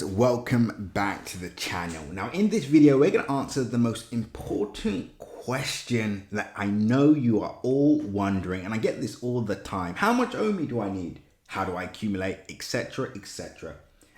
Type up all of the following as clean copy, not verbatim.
Welcome back to the channel. Now in this video we're going to answer the most important question that I know you are all wondering, and I get this all the time. How much Omi do I need? How do I accumulate, etc, etc?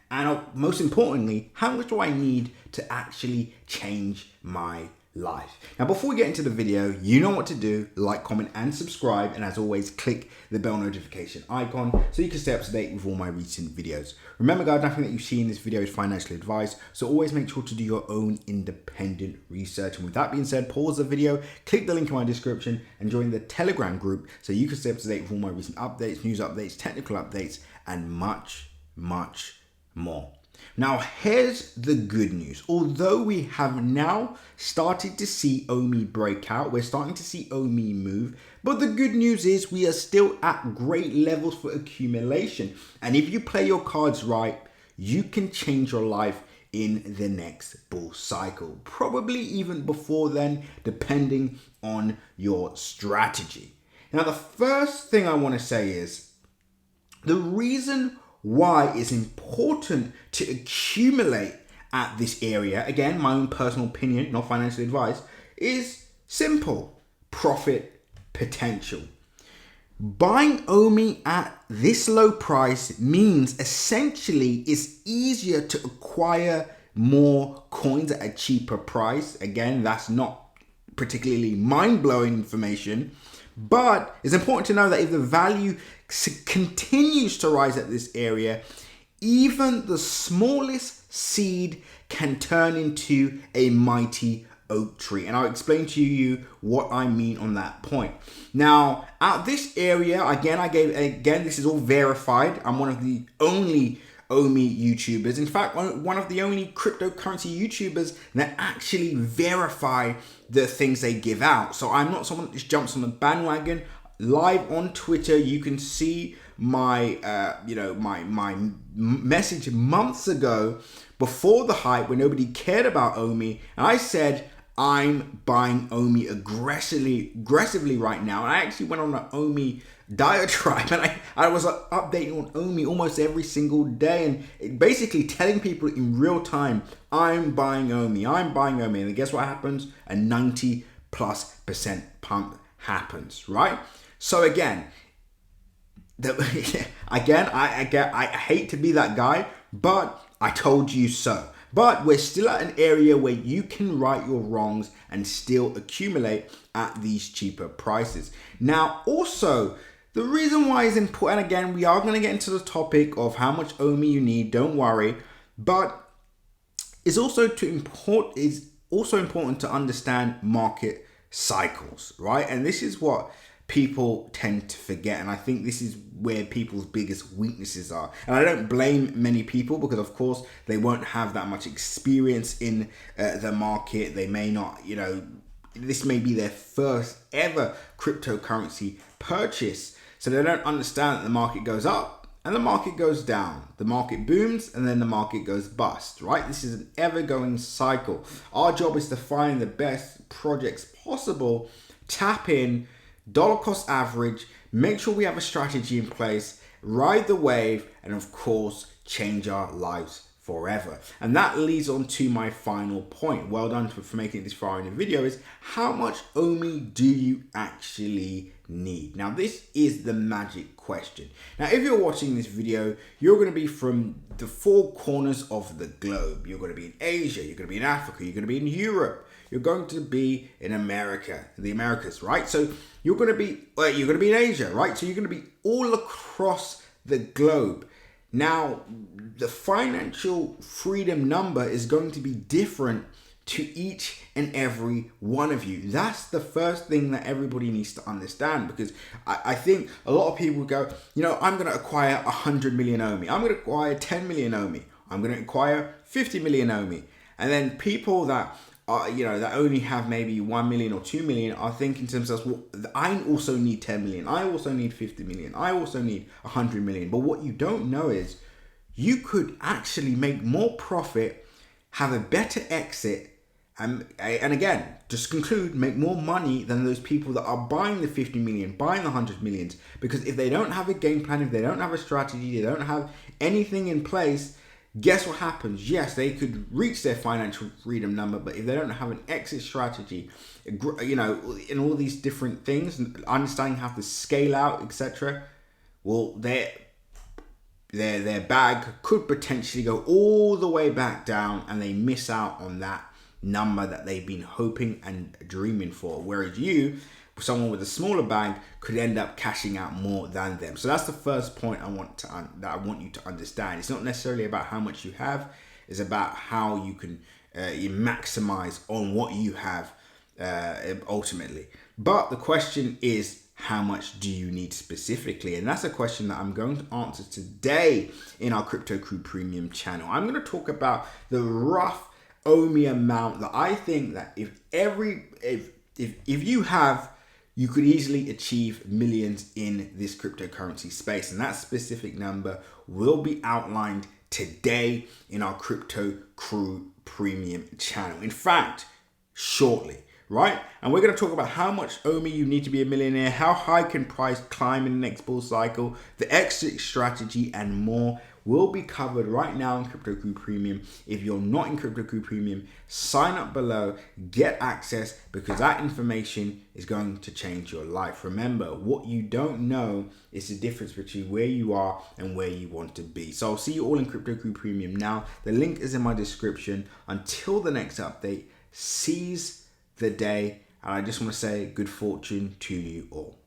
And most importantly, how much do I need to actually change my life? Now before we get into the video, you know what to do: like, comment and subscribe, and as always click the bell notification icon so you can stay up to date with all my recent videos. Remember guys, nothing that you see in this video is financial advice, so always make sure to do your own independent research. And with that being said, pause the video, click the link in my description and join the Telegram group so you can stay up to date with all my recent updates, news updates, technical updates, and much more. Now here's the good news. Although we have now started to see Omi break out, we're starting to see Omi move, but the good news is we are still at great levels for accumulation. And if you play your cards right, you can change your life in the next bull cycle, probably even before then, depending on your strategy. Now the first thing I want to say is the reason why it's important to accumulate at this area, again, my own personal opinion, not financial advice, is simple: profit potential. Buying Omi at this low price means essentially it's easier to acquire more coins at a cheaper price. Again, that's not particularly mind-blowing information, but it's important to know that if the value continues to rise at this area, even the smallest seed can turn into a mighty oak tree. And I'll explain to you what I mean on that point. Now, at this area, again, this is all verified. I'm one of the only Omi YouTubers. In fact, one of the only cryptocurrency YouTubers that actually verify the things they give out. So I'm not someone that just jumps on the bandwagon. Live on Twitter, you can see my my message months ago before the hype when nobody cared about Omi, and I said I'm buying Omi aggressively right now. And I actually went on an Omi diatribe, and I was updating on Omi almost every single day, and basically telling people in real time, I'm buying Omi, and guess what happens? A 90+% pump happens, right? So again, I hate to be that guy, but I told you so. But we're still at an area where you can right your wrongs and still accumulate at these cheaper prices. Now, also, the reason why is important, and again, we are going to get into the topic of how much Omi you need, don't worry, but it's also important to understand market cycles, right? And this is what people tend to forget, and I think this is where people's biggest weaknesses are. And I don't blame many people, because of course they won't have that much experience in the market. They may not, this may be their first ever cryptocurrency purchase, so they don't understand that the market goes up and the market goes down, the market booms and then the market goes bust, right? This is an ever-going cycle. Our job is to find the best projects possible, tap in, dollar cost average, make sure we have a strategy in place, ride the wave, and of course change our lives forever. And that leads on to my final point. Well done for making it this far in the video. Is how much Omi do you actually need? Now this is the magic question. Now if you're watching this video, you're going to be from the four corners of the globe. You're going to be in Asia, you're going to be in Africa, you're going to be in Europe, you're going to be in America, the Americas, right? So you're going to be in Asia, right? So you're going to be all across the globe. Now, the financial freedom number is going to be different to each and every one of you. That's the first thing that everybody needs to understand, because I think a lot of people go, I'm going to acquire 100 million Omi. I'm going to acquire 10 million Omi. I'm going to acquire 50 million Omi. And then people that that only have maybe 1 million or 2 million are thinking to themselves, well, I also need 10 million. I also need 50 million. I also need 100 million. But what you don't know is you could actually make more profit, have a better exit, and again, just conclude, make more money than those people that are buying the 50 million, buying the 100 millions. Because if they don't have a game plan, if they don't have a strategy, they don't have anything in place, guess what happens? Yes, they could reach their financial freedom number, but if they don't have an exit strategy, you know, in all these different things, understanding how to scale out, etc., well, their bag could potentially go all the way back down, and they miss out on that number that they've been hoping and dreaming for. Whereas you, someone with a smaller bag, could end up cashing out more than them. So that's the first point I want you to understand. It's not necessarily about how much you have; it's about how you can you maximize on what you have ultimately. But the question is, how much do you need specifically? And that's a question that I'm going to answer today in our Crypto Crew Premium channel. I'm going to talk about the rough Omi amount that I think that if you have, you could easily achieve millions in this cryptocurrency space. And that specific number will be outlined today in our Crypto Crew Premium channel. In fact, shortly. Right? And we're going to talk about how much Omi you need to be a millionaire, how high can price climb in the next bull cycle, the exit strategy, and more will be covered right now in Crypto Crew Premium. If you're not in Crypto Crew Premium, sign up below, get access, because that information is going to change your life. Remember, what you don't know is the difference between where you are and where you want to be. So I'll see you all in Crypto Crew Premium now. The link is in my description. Until the next update, seize the day, and I just want to say good fortune to you all.